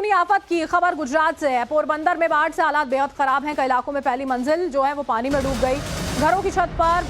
मानसूनी आफत की खबर गुजरात से है। पोरबंदर में बाढ़ से हालात बेहद खराब हैं। कई इलाकों में पहली मंजिल जो है वो पानी में डूब गई। घरों की छत पर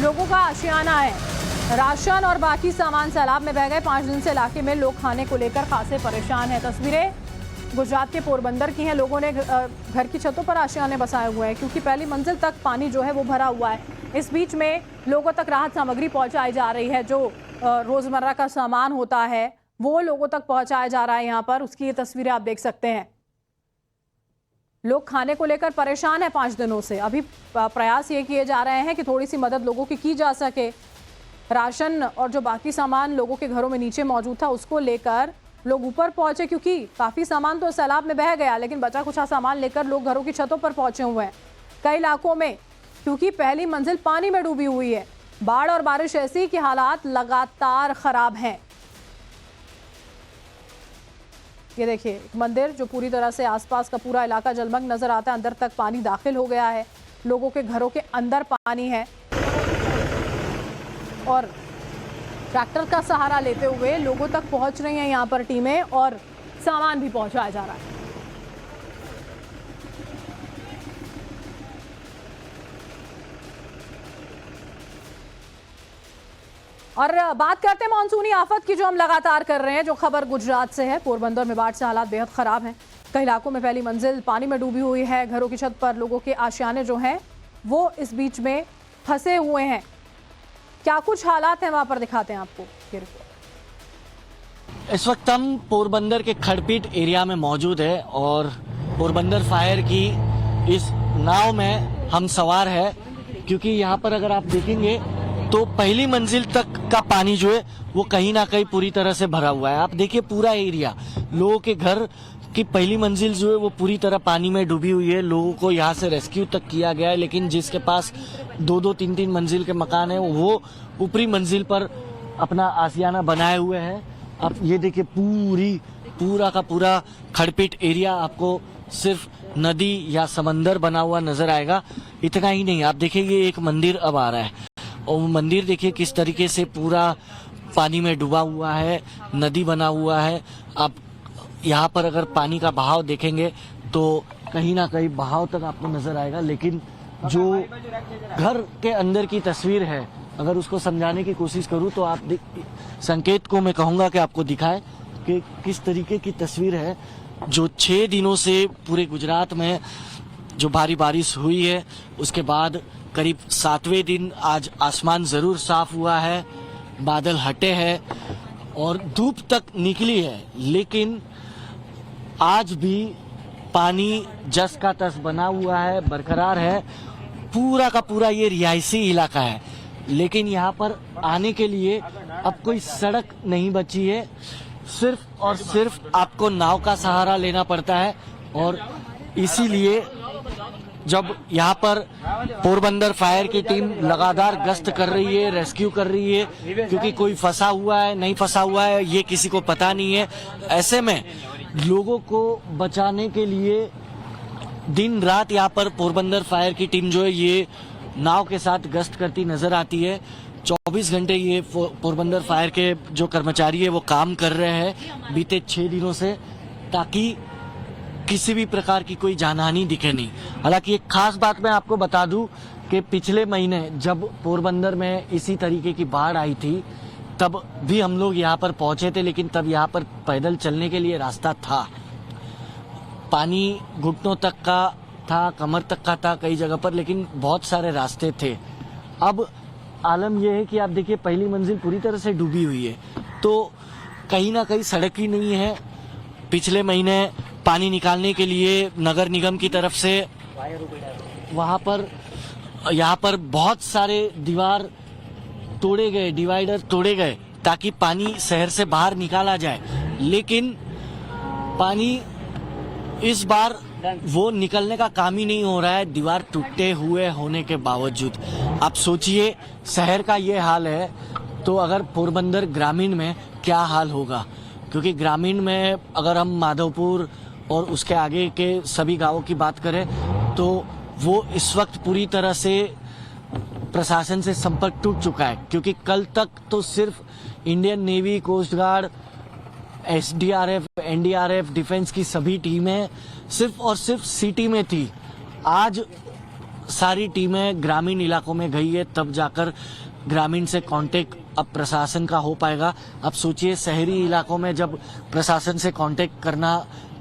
लोगों का आशियाना है। राशन और बाकी सामान सैलाब में बह गए। 5 दिन से इलाके में लोग खाने को लेकर खासे परेशान हैं। तस्वीरें गुजरात के पोरबंदर की हैं। लोगों ने घर की छतों पर आशियाने बसाए हुए हैं क्योंकि पहली मंजिल तक पानी जो है वो भरा हुआ है। इस बीच में लोगों तक राहत सामग्री पहुंचाई जा रही है। जो रोजमर्रा का सामान होता है वो लोगों तक पहुंचाया जा रहा है। यहाँ पर उसकी ये तस्वीरें आप देख सकते हैं। लोग खाने को लेकर परेशान है 5 दिनों से। अभी प्रयास ये किए जा रहे हैं कि थोड़ी सी मदद लोगों की जा सके। राशन और जो बाकी सामान लोगों के घरों में नीचे मौजूद था उसको लेकर लोग ऊपर पहुंचे क्योंकि काफी सामान तो सैलाब में बह गया, लेकिन बचा कुछ सामान लेकर लोग घरों की छतों पर पहुंचे हुए हैं। कई इलाकों में क्योंकि पहली मंजिल पानी में डूबी हुई है। बाढ़ और बारिश ऐसी कि हालात लगातार खराब हैं। ये देखिए मंदिर जो पूरी तरह से आसपास का पूरा इलाका जलमग्न नजर आता है। अंदर तक पानी दाखिल हो गया है। लोगों के घरों के अंदर पानी है और ट्रैक्टर का सहारा लेते हुए लोगों तक पहुंच रही हैं यहाँ पर टीमें और सामान भी पहुंचाया जा रहा है। और बात करते हैं मानसूनी आफत की जो हम लगातार कर रहे हैं। जो खबर गुजरात से है, पोरबंदर में बाढ़ से हालात बेहद खराब हैं। कई इलाकों में पहली मंजिल पानी में डूबी हुई है। घरों की छत पर लोगों के आशियाने जो हैं वो इस बीच में फंसे हुए हैं। क्या कुछ हालात हैं वहां पर दिखाते हैं आपको ये रिपोर्ट। इस वक्त हम पोरबंदर के खड़पीट एरिया में मौजूद है और पोरबंदर फायर की इस नाव में हम सवार है क्योंकि यहाँ पर अगर आप देखेंगे तो पहली मंजिल तक का पानी जो है वो कहीं ना कहीं पूरी तरह से भरा हुआ है। आप देखिए पूरा एरिया, लोगों के घर की पहली मंजिल जो है वो पूरी तरह पानी में डूबी हुई है। लोगों को यहाँ से रेस्क्यू तक किया गया है, लेकिन जिसके पास 2-2, 3-3 मंजिल के मकान है वो ऊपरी मंजिल पर अपना आशियाना बनाए हुए हैं। आप ये देखिए पूरा का पूरा खड़पीट एरिया आपको सिर्फ नदी या समंदर बना हुआ नजर आएगा। इतना ही नहीं, आप देखिए ये एक मंदिर अब आ रहा है और मंदिर देखिए किस तरीके से पूरा पानी में डूबा हुआ है, नदी बना हुआ है। आप यहाँ पर अगर पानी का बहाव देखेंगे तो कहीं ना कहीं बहाव तक आपको नजर आएगा, लेकिन जो घर के अंदर की तस्वीर है अगर उसको समझाने की कोशिश करूँ तो आप संकेत को मैं कहूँगा कि आपको दिखाए कि किस तरीके की तस्वीर है। जो 6 दिनों से पूरे गुजरात में जो भारी बारिश हुई है उसके बाद करीब 7वें दिन आज आसमान जरूर साफ हुआ है, बादल हटे हैं और धूप तक निकली है, लेकिन आज भी पानी जस का तस बना हुआ है, बरकरार है। पूरा का पूरा ये रिहायशी इलाका है, लेकिन यहाँ पर आने के लिए अब कोई सड़क नहीं बची है। सिर्फ और सिर्फ आपको नाव का सहारा लेना पड़ता है और इसीलिए जब यहाँ पर पोरबंदर फायर की टीम लगातार गश्त कर रही है, रेस्क्यू कर रही है, क्योंकि कोई फंसा हुआ है नहीं फंसा हुआ है ये किसी को पता नहीं है। ऐसे में लोगों को बचाने के लिए दिन रात यहाँ पर पोरबंदर फायर की टीम जो है ये नाव के साथ गश्त करती नजर आती है। 24 घंटे ये पोरबंदर फायर के जो कर्मचारी है वो काम कर रहे हैं बीते 6 दिनों से, ताकि किसी भी प्रकार की कोई जानहानि दिखे नहीं। हालांकि एक खास बात मैं आपको बता दूं कि पिछले महीने जब पोरबंदर में इसी तरीके की बाढ़ आई थी तब भी हम लोग यहाँ पर पहुंचे थे, लेकिन तब यहाँ पर पैदल चलने के लिए रास्ता था। पानी घुटनों तक का था, कमर तक का था कई जगह पर, लेकिन बहुत सारे रास्ते थे। अब आलम यह है कि आप देखिए पहली मंजिल पूरी तरह से डूबी हुई है, तो कहीं ना कहीं सड़क ही नहीं है। पिछले महीने पानी निकालने के लिए नगर निगम की तरफ से वहाँ पर यहाँ पर बहुत सारे दीवार तोड़े गए, डिवाइडर तोड़े गए ताकि पानी शहर से बाहर निकाला जाए, लेकिन पानी इस बार वो निकलने का काम ही नहीं हो रहा है, दीवार टूटे हुए होने के बावजूद। आप सोचिए शहर का ये हाल है तो अगर पोरबंदर ग्रामीण में क्या हाल होगा, क्योंकि ग्रामीण में अगर हम माधवपुर और उसके आगे के सभी गांवों की बात करें तो वो इस वक्त पूरी तरह से प्रशासन से संपर्क टूट चुका है, क्योंकि कल तक तो सिर्फ Indian navy, coast guard, SDRF, NDRF, defence की सभी टीमें सिर्फ और सिर्फ सिटी में थी। आज सारी टीमें ग्रामीण इलाकों में गई है, तब जाकर ग्रामीण से कांटेक्ट अब प्रशासन का हो पाएगा। अब सोचिए शहरी इलाकों में जब प्रशासन से कांटेक्ट करना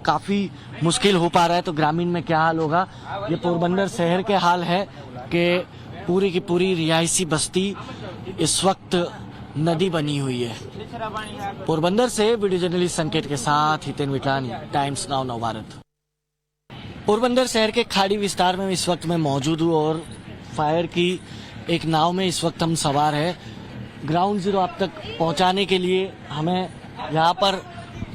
काफी मुश्किल हो पा रहा है तो ग्रामीण में क्या हाल होगा। ये पोरबंदर शहर के हाल है कि पूरी की पूरी रिहायशी बस्ती इस वक्त नदी बनी हुई है। पोरबंदर से वीडियो जर्नलिस्ट संकेत के साथ हितेन विटानी, टाइम्स नाउ नवभारत। पोरबंदर शहर के खाड़ी विस्तार में इस वक्त मैं मौजूद हूँ और फायर की एक नाव में इस वक्त हम सवार है। ग्राउंड जीरो आप तक पहुंचाने के लिए हमें यहाँ पर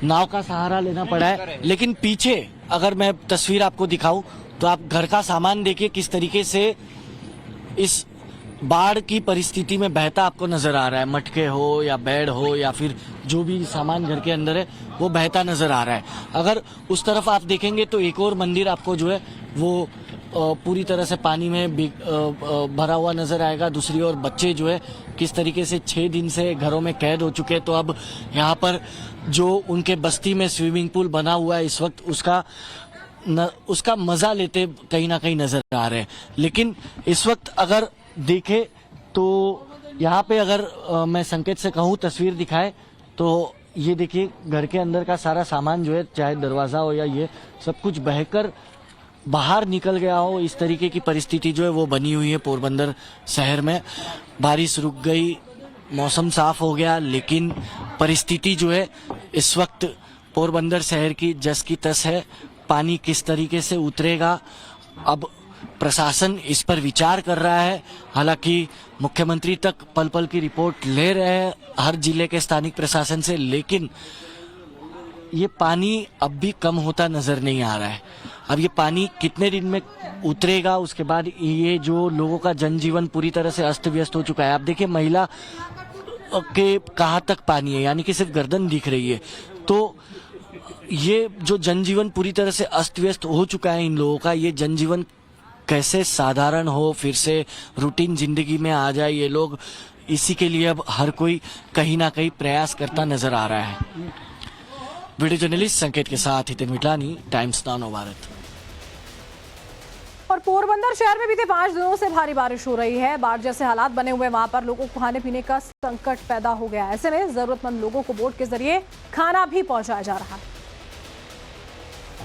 नाव का सहारा लेना पड़ा है, लेकिन पीछे अगर मैं तस्वीर आपको दिखाऊं तो आप घर का सामान देखिए किस तरीके से इस बाढ़ की परिस्थिति में बहता आपको नजर आ रहा है। मटके हो या बेड हो या फिर जो भी सामान घर के अंदर है वो बहता नजर आ रहा है। अगर उस तरफ आप देखेंगे तो एक और मंदिर आपको जो है वो पूरी तरह से पानी में भरा हुआ नजर आएगा। दूसरी ओर बच्चे जो है किस तरीके से 6 दिन से घरों में कैद हो चुके हैं, तो अब यहाँ पर जो उनके बस्ती में स्विमिंग पूल बना हुआ है इस वक्त उसका मजा लेते कहीं ना कहीं नजर आ रहे हैं। लेकिन इस वक्त अगर देखे तो यहाँ पे अगर मैं संकेत से कहूँ तस्वीर दिखाए तो ये देखिए घर के अंदर का सारा सामान जो है, चाहे दरवाजा हो या ये सब कुछ बहकर बाहर निकल गया हो। इस तरीके की परिस्थिति जो है वो बनी हुई है पोरबंदर शहर में। बारिश रुक गई, मौसम साफ हो गया, लेकिन परिस्थिति जो है इस वक्त पोरबंदर शहर की जस की तस है। पानी किस तरीके से उतरेगा अब प्रशासन इस पर विचार कर रहा है। हालांकि मुख्यमंत्री तक पल पल की रिपोर्ट ले रहे हैं हर जिले के स्थानिक प्रशासन से, लेकिन ये पानी अब भी कम होता नजर नहीं आ रहा है। अब ये पानी कितने दिन में उतरेगा, उसके बाद ये जो लोगों का जनजीवन पूरी तरह से अस्त व्यस्त हो चुका है। आप देखिए महिला के कहाँ तक पानी है, यानी कि सिर्फ गर्दन दिख रही है। तो ये जो जनजीवन पूरी तरह से अस्त व्यस्त हो चुका है इन लोगों का, ये जनजीवन कैसे साधारण हो, फिर से रूटीन जिंदगी में आ जाए ये लोग, इसी के लिए अब हर कोई कहीं ना कहीं प्रयास करता नजर आ रहा है। वीडियो जर्नलिस्ट संकेत के साथ हितेन विटानी, टाइम्स नाउ नवभारत। और पोरबंदर शहर में बीते 5 दिनों से भारी बारिश हो रही है। बाढ़ जैसे हालात बने हुए वहां पर लोगों को खाने पीने का संकट पैदा हो गया है। ऐसे में जरूरतमंद लोगों को बोट के जरिए खाना भी पहुंचाया जा रहा है।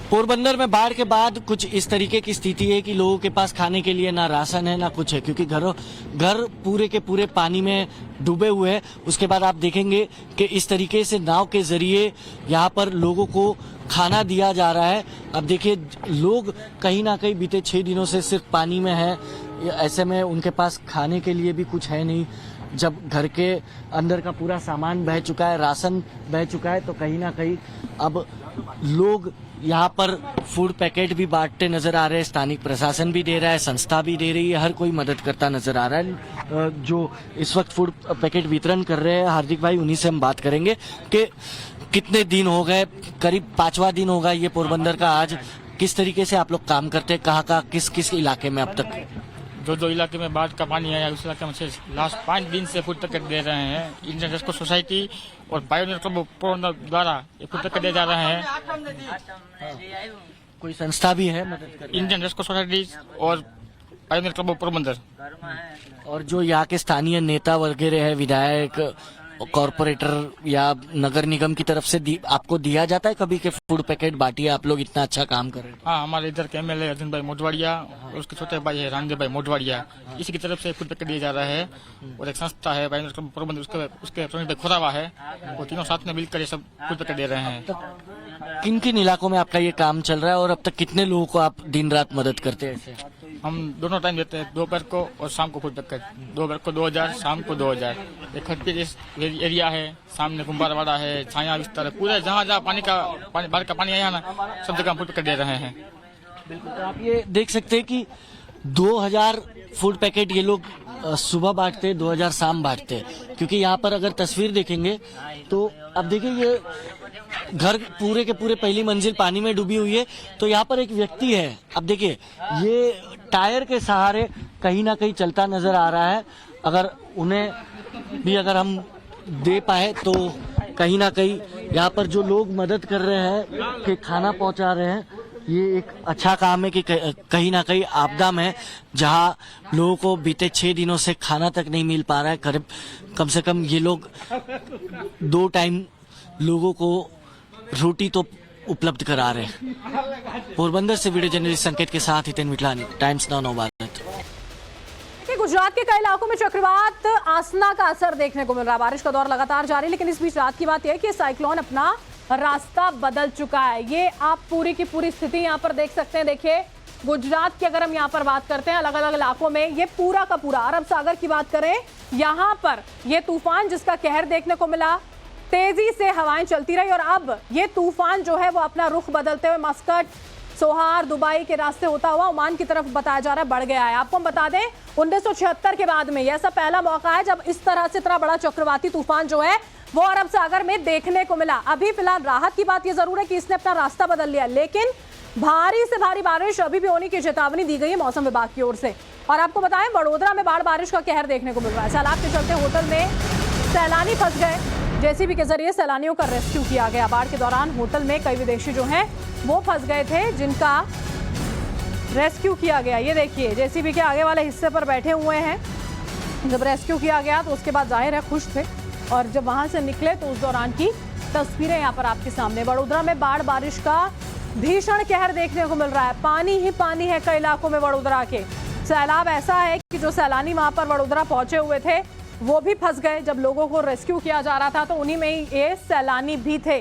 पोरबंदर में बाढ़ के बाद कुछ इस तरीके की स्थिति है कि लोगों के पास खाने के लिए ना राशन है ना कुछ है, क्योंकि घर पूरे के पूरे पानी में डूबे हुए हैं। उसके बाद आप देखेंगे कि इस तरीके से नाव के जरिए यहाँ पर लोगों को खाना दिया जा रहा है। अब देखिए लोग कहीं ना कहीं बीते 6 दिनों से सिर्फ पानी में है, ऐसे में उनके पास खाने के लिए भी कुछ है नहीं। जब घर के अंदर का पूरा सामान बह चुका है, राशन बह चुका है, तो कहीं ना कहीं अब लोग यहाँ पर फूड पैकेट भी बांटते नजर आ रहे हैं। स्थानिक प्रशासन भी दे रहा है, संस्था भी दे रही है, हर कोई मदद करता नजर आ रहा है। जो इस वक्त फूड पैकेट वितरण कर रहे हैं हार्दिक भाई, उन्हीं से हम बात करेंगे कि कितने दिन हो गए, करीब 5वां दिन होगा ये पोरबंदर का आज। किस तरीके से आप लोग काम करते हैं, कहाँ किस किस इलाके में अब तक? जो इलाके में बाढ़ का पानी आया उस इलाके में से लास्ट 5 दिन से फूड पैकेट दे रहे हैं। इंडियन रेड क्रॉस सोसाइटी और पायोनियर क्लब पोरबंदर द्वारा ये फूड पैकेट दिए जा रहे हैं। कोई संस्था भी है मदद कर? इंडियन रेड क्रॉस सोसाइटी और पायोनियर क्लब पोरबंदर। और जो यहाँ के स्थानीय नेता वगैरह है, विधायक, कॉर्पोरेटर या नगर निगम की तरफ से आपको दिया जाता है कभी के फूड पैकेट बांटिए, आप लोग इतना अच्छा काम कर रहे हैं? हाँ, हमारे इधर के एमएलए अर्जुन भाई मोटवाड़िया और उसके छोटे भाई है रामदेव भाई मोटवाड़िया, इसी की तरफ से फूड पैकेट दिया जा रहा है। और एक संस्था है पायोनियर क्लब पोरबंदर, उसके प्रवीण भाई खोरावा है, वो तीनों साथ में मिलकर ये सब फूड पैकेट दे रहे हैं। किन किन इलाकों में आपका ये काम चल रहा है और अब तक कितने लोगों को आप दिन रात मदद करते हैं ऐसे? हम दोनों टाइम देते हैं, दोपहर को और शाम को फूड पैकेट। दोपहर को 2000, शाम को 2000। एक खटपीर एरिया है, सामने कुंभारवाड़ा है, छाया विस्तार है, पूरे जहाँ जहाँ बाढ़ का पानी आया ना, सब जगह फूड पैकेट दे रहे हैं। बिल्कुल, तो आप ये देख सकते हैं कि 2000 फूड पैकेट ये लोग सुबह बांटते हैं, 2000 शाम बांटते हैं। क्योंकि यहाँ पर अगर तस्वीर देखेंगे तो अब देखिए ये घर पूरे के पूरे पहली मंजिल पानी में डूबी हुई है, तो यहाँ पर एक व्यक्ति है, अब देखिए ये टायर के सहारे कहीं ना कहीं चलता नजर आ रहा है। अगर उन्हें भी अगर हम दे पाए तो कहीं ना कहीं यहाँ पर जो लोग मदद कर रहे हैं कि खाना पहुंचा रहे हैं, ये एक अच्छा काम है कि कहीं ना कहीं आपदा में जहाँ लोगों को बीते 6 दिनों से खाना तक नहीं मिल पा रहा है, करीब कम से कम ये लोग 2 टाइम लोगों को रोटी तो उपलब्ध करा रहे हैं। पोरबंदर से वीडियो जर्नलिस्ट संकेत के साथ हितेन मिठलानी, टाइम्स नाउ नवभारत। गुजरात के कई इलाकों में चक्रवात आसना का असर देखने को मिल रहा है। बारिश का दौर लगातार जारी, लेकिन इस बीच रात की बात यह है कि साइक्लोन अपना रास्ता बदल चुका है। ये आप पूरी की पूरी स्थिति यहाँ पर देख सकते हैं। देखिए, गुजरात की अगर हम यहाँ पर बात करते हैं अलग अलग इलाकों में, ये पूरा का पूरा अरब सागर की बात करें, यहाँ पर ये तूफान जिसका कहर देखने को मिला, तेजी से हवाएं चलती रही और अब ये तूफान जो है वो अपना रुख बदलते हुए मस्कट, सोहार, दुबई के रास्ते होता हुआ ओमान की तरफ बताया जा रहा है बढ़ गया है। आपको हम बता दें 1976 के बाद में यह ऐसा पहला मौका है जब इस तरह से इतना बड़ा चक्रवाती तूफान जो है वो अरब सागर में देखने को मिला। अभी फिलहाल राहत की बात यह जरूर है कि इसने अपना रास्ता बदल लिया, लेकिन भारी से भारी बारिश अभी भी होने की चेतावनी दी गई है मौसम विभाग की ओर से। और आपको बताएं, वडोदरा में बाढ़ बारिश का कहर देखने को मिल रहा है। सैलाब के चलते होटल में सैलानी फंस गए, जेसीबी के जरिए सैलानियों का रेस्क्यू किया गया। बाढ़ के दौरान होटल में कई विदेशी जो हैं वो फंस गए थे, जिनका रेस्क्यू किया गया। ये देखिए, जेसीबी के आगे वाले हिस्से पर बैठे हुए हैं। जब रेस्क्यू किया गया तो उसके बाद जाहिर है खुश थे, और जब वहां से निकले तो उस दौरान की तस्वीरें यहाँ पर आपके सामने। वडोदरा में बाढ़ बारिश का भीषण कहर देखने को मिल रहा है। पानी ही पानी है कई इलाकों में वडोदरा के। सैलाब ऐसा है कि जो सैलानी वहां पर वडोदरा पहुंचे हुए थे वो भी फंस गए। जब लोगों को रेस्क्यू किया जा रहा था तो उन्हीं में ही ये सैलानी भी थे।